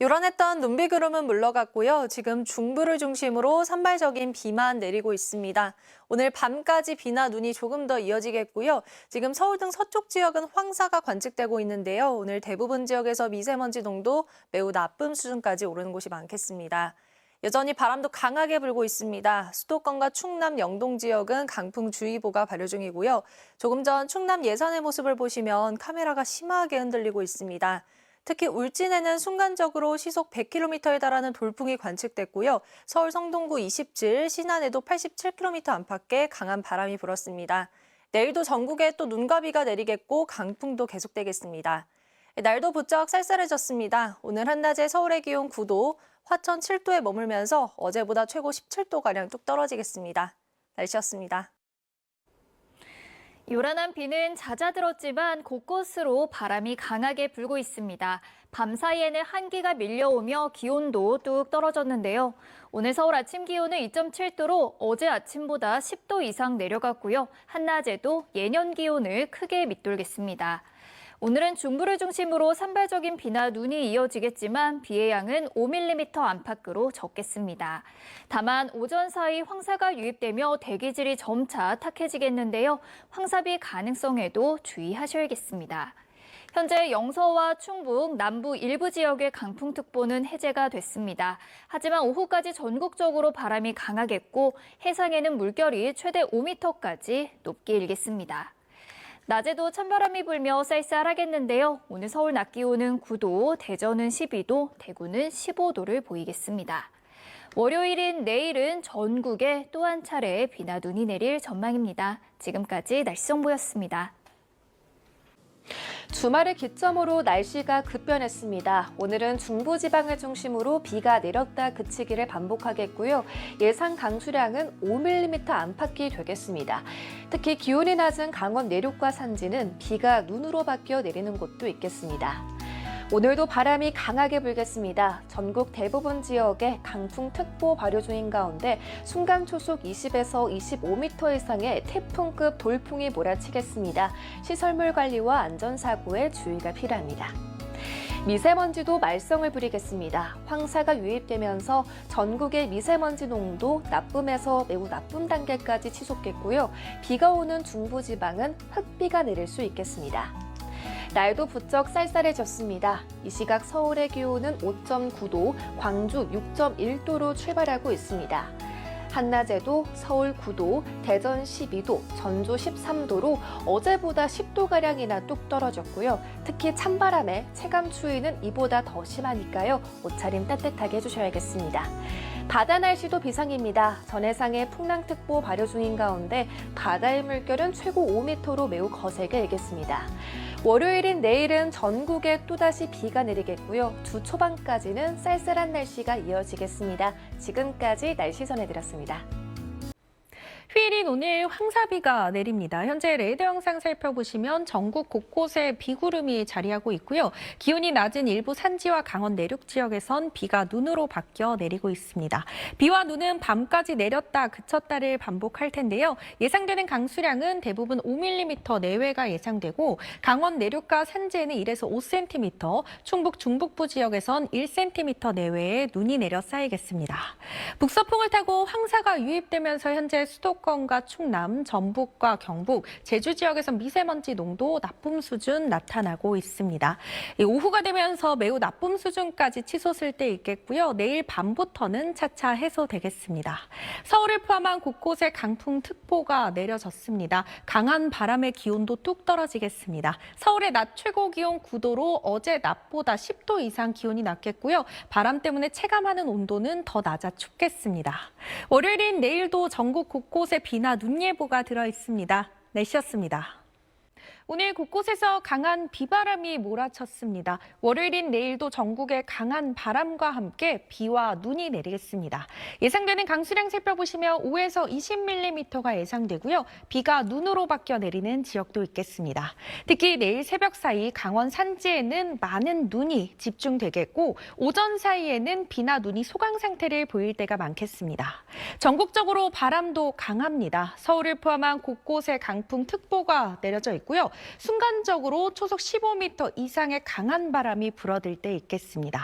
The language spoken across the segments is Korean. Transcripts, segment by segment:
요란했던 눈비 구름은 물러갔고요. 지금 중부를 중심으로 산발적인 비만 내리고 있습니다. 오늘 밤까지 비나 눈이 조금 더 이어지겠고요. 지금 서울 등 서쪽 지역은 황사가 관측되고 있는데요. 오늘 대부분 지역에서 미세먼지 농도 매우 나쁨 수준까지 오르는 곳이 많겠습니다. 여전히 바람도 강하게 불고 있습니다. 수도권과 충남 영동 지역은 강풍주의보가 발효 중이고요. 조금 전 충남 예산의 모습을 보시면 카메라가 심하게 흔들리고 있습니다. 특히 울진에는 순간적으로 시속 100km에 달하는 돌풍이 관측됐고요. 서울 성동구 27, 신안에도 87km 안팎의 강한 바람이 불었습니다. 내일도 전국에 또 눈과 비가 내리겠고 강풍도 계속되겠습니다. 날도 부쩍 쌀쌀해졌습니다. 오늘 한낮에 서울의 기온 9도, 화천 7도에 머물면서 어제보다 최고 17도가량 뚝 떨어지겠습니다. 날씨였습니다. 요란한 비는 잦아들었지만 곳곳으로 바람이 강하게 불고 있습니다. 밤 사이에는 한기가 밀려오며 기온도 뚝 떨어졌는데요. 오늘 서울 아침 기온은 2.7도로 어제 아침보다 10도 이상 내려갔고요. 한낮에도 예년 기온을 크게 밑돌겠습니다. 오늘은 중부를 중심으로 산발적인 비나 눈이 이어지겠지만 비의 양은 5mm 안팎으로 적겠습니다. 다만 오전 사이 황사가 유입되며 대기질이 점차 탁해지겠는데요. 황사비 가능성에도 주의하셔야겠습니다. 현재 영서와 충북, 남부 일부 지역의 강풍특보는 해제가 됐습니다. 하지만 오후까지 전국적으로 바람이 강하겠고 해상에는 물결이 최대 5m까지 높게 일겠습니다. 낮에도 찬바람이 불며 쌀쌀하겠는데요. 오늘 서울 낮 기온은 9도, 대전은 12도, 대구는 15도를 보이겠습니다. 월요일인 내일은 전국에 또 한 차례 비나 눈이 내릴 전망입니다. 지금까지 날씨 정보였습니다. 주말을 기점으로 날씨가 급변했습니다. 오늘은 중부지방을 중심으로 비가 내렸다 그치기를 반복하겠고요. 예상 강수량은 5mm 안팎이 되겠습니다. 특히 기온이 낮은 강원 내륙과 산지는 비가 눈으로 바뀌어 내리는 곳도 있겠습니다. 오늘도 바람이 강하게 불겠습니다. 전국 대부분 지역에 강풍특보 발효 중인 가운데 순간 초속 20에서 25m 이상의 태풍급 돌풍이 몰아치겠습니다. 시설물 관리와 안전사고에 주의가 필요합니다. 미세먼지도 말썽을 부리겠습니다. 황사가 유입되면서 전국의 미세먼지 농도 나쁨에서 매우 나쁨 단계까지 치솟겠고요. 비가 오는 중부지방은 흑비가 내릴 수 있겠습니다. 날도 부쩍 쌀쌀해졌습니다. 이 시각 서울의 기온은 5.9도, 광주 6.1도로 출발하고 있습니다. 한낮에도 서울 9도, 대전 12도, 전주 13도로 어제보다 10도가량이나 뚝 떨어졌고요. 특히 찬바람에 체감 추위는 이보다 더 심하니까요. 옷차림 따뜻하게 해주셔야겠습니다. 바다 날씨도 비상입니다. 전해상에 풍랑특보 발효 중인 가운데 바다의 물결은 최고 5m로 매우 거세게 일겠습니다. 월요일인 내일은 전국에 또다시 비가 내리겠고요. 주 초반까지는 쌀쌀한 날씨가 이어지겠습니다. 지금까지 날씨 전해드렸습니다. 휴일인 오늘 황사비가 내립니다. 현재 레이더 영상 살펴보시면 전국 곳곳에 비구름이 자리하고 있고요. 기온이 낮은 일부 산지와 강원 내륙 지역에선 비가 눈으로 바뀌어 내리고 있습니다. 비와 눈은 밤까지 내렸다 그쳤다를 반복할 텐데요. 예상되는 강수량은 대부분 5mm 내외가 예상되고 강원 내륙과 산지에는 1에서 5cm, 충북 중북부 지역에선 1cm 내외의 눈이 내려 쌓이겠습니다. 북서풍을 타고 황사가 유입되면서 현재 수도권과 충남, 전북과 경북, 제주 지역에서 미세먼지 농도 나쁨 수준 나타나고 있습니다. 오후가 되면서 매우 나쁨 수준까지 치솟을 때 있겠고요. 내일 밤부터는 차차 해소되겠습니다. 서울을 포함한 곳곳에 강풍특보가 내려졌습니다. 강한 바람에 기온도 뚝 떨어지겠습니다. 서울의 낮 최고 기온 9도로 어제 낮보다 10도 이상 기온이 낮겠고요. 바람 때문에 체감하는 온도는 더 낮아 춥겠습니다. 월요일인 내일도 전국 곳곳에 비나 눈 예보가 들어 있습니다. 날씨였습니다. 오늘 곳곳에서 강한 비바람이 몰아쳤습니다. 월요일인 내일도 전국에 강한 바람과 함께 비와 눈이 내리겠습니다. 예상되는 강수량 살펴보시면 5에서 20mm가 예상되고요. 비가 눈으로 바뀌어 내리는 지역도 있겠습니다. 특히 내일 새벽 사이 강원 산지에는 많은 눈이 집중되겠고 오전 사이에는 비나 눈이 소강 상태를 보일 때가 많겠습니다. 전국적으로 바람도 강합니다. 서울을 포함한 곳곳에 강풍특보가 내려져 있고요. 순간적으로 초속 15m 이상의 강한 바람이 불어들 때 있겠습니다.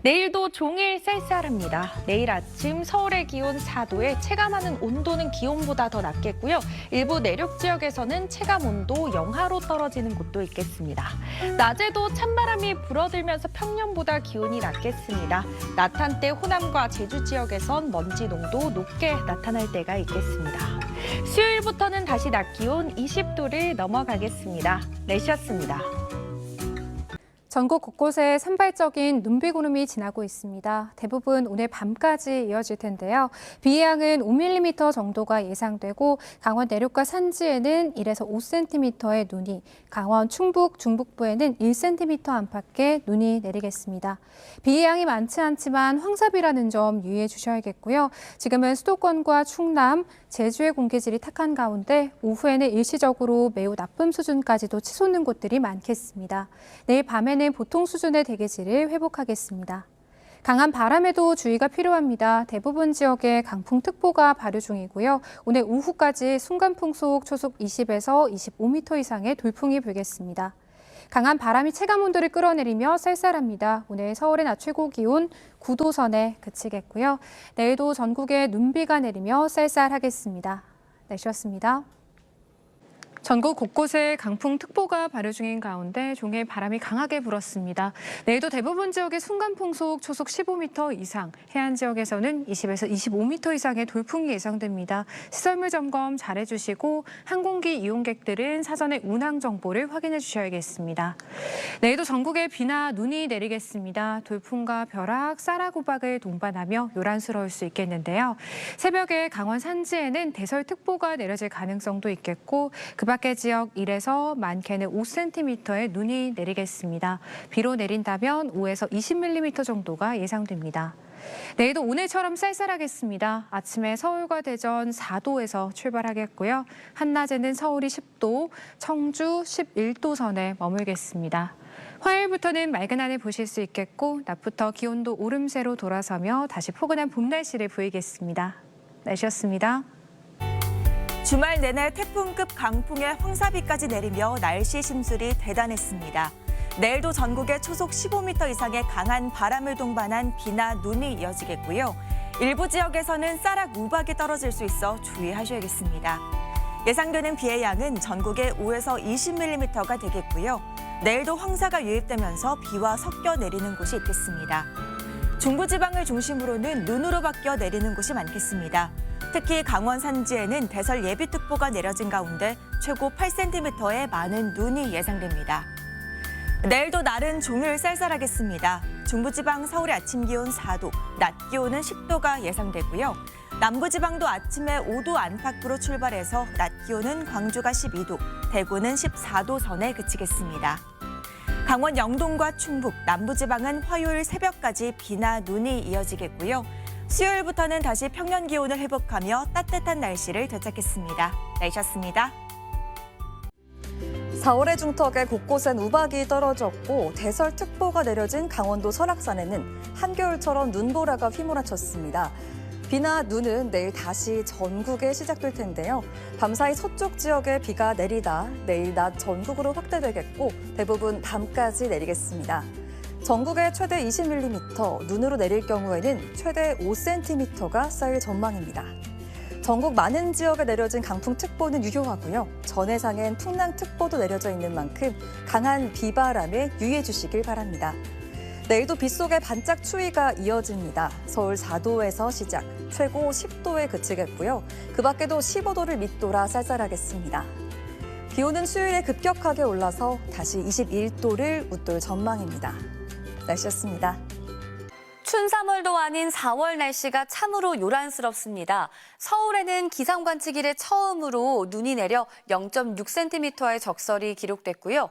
내일도 종일 쌀쌀합니다. 내일 아침 서울의 기온 4도에 체감하는 온도는 기온보다 더 낮겠고요. 일부 내륙 지역에서는 체감 온도 영하로 떨어지는 곳도 있겠습니다. 낮에도 찬바람이 불어들면서 평년보다 기온이 낮겠습니다. 낮 한때 호남과 제주 지역에선 먼지 농도 높게 나타날 때가 있겠습니다. 수요일부터는 다시 낮 기온 20도를 넘어가겠습니다. 날씨였습니다. 전국 곳곳에 산발적인 눈비구름이 지나고 있습니다. 대부분 오늘 밤까지 이어질 텐데요. 비의 양은 5mm 정도가 예상되고 강원 내륙과 산지에는 1에서 5cm의 눈이, 강원 충북, 중북부에는 1cm 안팎의 눈이 내리겠습니다. 비의 양이 많지 않지만 황사비라는 점 유의해 주셔야겠고요. 지금은 수도권과 충남, 제주의 공기질이 탁한 가운데 오후에는 일시적으로 매우 나쁨 수준까지도 치솟는 곳들이 많겠습니다. 내일 밤에는 보통 수준의 대기질을 회복하겠습니다. 강한 바람에도 주의가 필요합니다. 대부분 지역에 강풍특보가 발효 중이고요. 오늘 오후까지 순간풍속 초속 20에서 25m 이상의 돌풍이 불겠습니다. 강한 바람이 체감온도를 끌어내리며 쌀쌀합니다. 오늘 서울의 낮 최고 기온 9도 선에 그치겠고요. 내일도 전국에 눈비가 내리며 쌀쌀하겠습니다. 날씨였습니다. 전국 곳곳에 강풍특보가 발효 중인 가운데 종일 바람이 강하게 불었습니다. 내일도 대부분 지역에 순간풍속 초속 15m 이상, 해안 지역에서는 20에서 25m 이상의 돌풍이 예상됩니다. 시설물 점검 잘 해주시고 항공기 이용객들은 사전에 운항 정보를 확인해 주셔야겠습니다. 내일도 전국에 비나 눈이 내리겠습니다. 돌풍과 벼락, 쌀아구박을 동반하며 요란스러울 수 있겠는데요. 새벽에 강원 산지에는 대설특보가 내려질 가능성도 있겠고 그 밖의 지역 1에서 많게는 5cm의 눈이 내리겠습니다. 비로 내린다면 5에서 20mm 정도가 예상됩니다. 내일도 오늘처럼 쌀쌀하겠습니다. 아침에 서울과 대전 4도에서 출발하겠고요. 한낮에는 서울이 10도, 청주 11도 선에 머물겠습니다. 화요일부터는 맑은 하늘 보실 수 있겠고 낮부터 기온도 오름세로 돌아서며 다시 포근한 봄 날씨를 보이겠습니다. 날씨였습니다. 주말 내내 태풍급 강풍에 황사비까지 내리며 날씨 심술이 대단했습니다. 내일도 전국에 초속 15m 이상의 강한 바람을 동반한 비나 눈이 이어지겠고요. 일부 지역에서는 쌀락 우박이 떨어질 수 있어 주의하셔야겠습니다. 예상되는 비의 양은 전국에 5에서 20mm가 되겠고요. 내일도 황사가 유입되면서 비와 섞여 내리는 곳이 있겠습니다. 중부지방을 중심으로는 눈으로 바뀌어 내리는 곳이 많겠습니다. 특히 강원 산지에는 대설 예비특보가 내려진 가운데 최고 8cm의 많은 눈이 예상됩니다. 내일도 날은 종일 쌀쌀하겠습니다. 중부지방 서울의 아침 기온 4도, 낮 기온은 10도가 예상되고요. 남부지방도 아침에 5도 안팎으로 출발해서 낮 기온은 광주가 12도, 대구는 14도 선에 그치겠습니다. 강원 영동과 충북, 남부지방은 화요일 새벽까지 비나 눈이 이어지겠고요. 수요일부터는 다시 평년 기온을 회복하며 따뜻한 날씨를 되찾겠습니다. 날씨였습니다. 4월의 중턱에 곳곳엔 우박이 떨어졌고 대설특보가 내려진 강원도 설악산에는 한겨울처럼 눈보라가 휘몰아쳤습니다. 비나 눈은 내일 다시 전국에 시작될 텐데요. 밤사이 서쪽 지역에 비가 내리다 내일 낮 전국으로 확대되겠고 대부분 밤까지 내리겠습니다. 전국에 최대 20mm, 눈으로 내릴 경우에는 최대 5cm가 쌓일 전망입니다. 전국 많은 지역에 내려진 강풍특보는 유효하고요. 전해상엔 풍랑특보도 내려져 있는 만큼 강한 비바람에 유의해 주시길 바랍니다. 내일도 빗속에 반짝 추위가 이어집니다. 서울 4도에서 시작, 최고 10도에 그치겠고요. 그 밖에도 15도를 밑돌아 쌀쌀하겠습니다. 기온은 수요일에 급격하게 올라서 다시 21도를 웃돌 전망입니다. 날씨였습니다. 춘3월도 아닌 4월 날씨가 참으로 요란스럽습니다. 서울에는 기상관측 이래 처음으로 눈이 내려 0.6cm의 적설이 기록됐고요.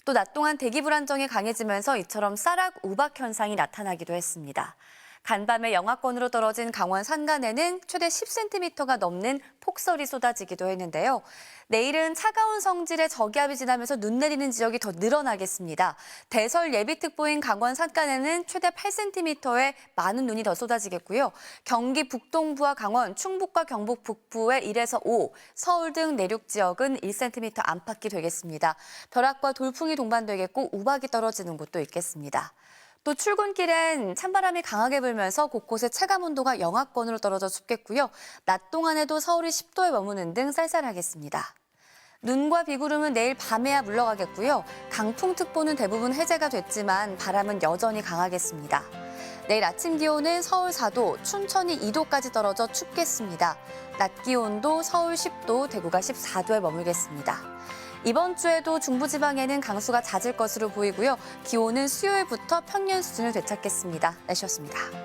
또 낮 동안 대기 불안정이 강해지면서 이처럼 쌀락 우박 현상이 나타나기도 했습니다. 간밤에 영하권으로 떨어진 강원 산간에는 최대 10cm가 넘는 폭설이 쏟아지기도 했는데요. 내일은 차가운 성질의 저기압이 지나면서 눈 내리는 지역이 더 늘어나겠습니다. 대설 예비특보인 강원 산간에는 최대 8cm의 많은 눈이 더 쏟아지겠고요. 경기 북동부와 강원, 충북과 경북 북부에 1에서 5, 서울 등 내륙 지역은 1cm 안팎이 되겠습니다. 벼락과 돌풍이 동반되겠고 우박이 떨어지는 곳도 있겠습니다. 또 출근길엔 찬바람이 강하게 불면서 곳곳에 체감온도가 영하권으로 떨어져 춥겠고요. 낮 동안에도 서울이 10도에 머무는 등 쌀쌀하겠습니다. 눈과 비구름은 내일 밤에야 물러가겠고요. 강풍특보는 대부분 해제가 됐지만 바람은 여전히 강하겠습니다. 내일 아침 기온은 서울 4도, 춘천이 2도까지 떨어져 춥겠습니다. 낮 기온도 서울 10도, 대구가 14도에 머물겠습니다. 이번 주에도 중부지방에는 강수가 잦을 것으로 보이고요. 기온은 수요일부터 평년 수준을 되찾겠습니다. 날씨였습니다.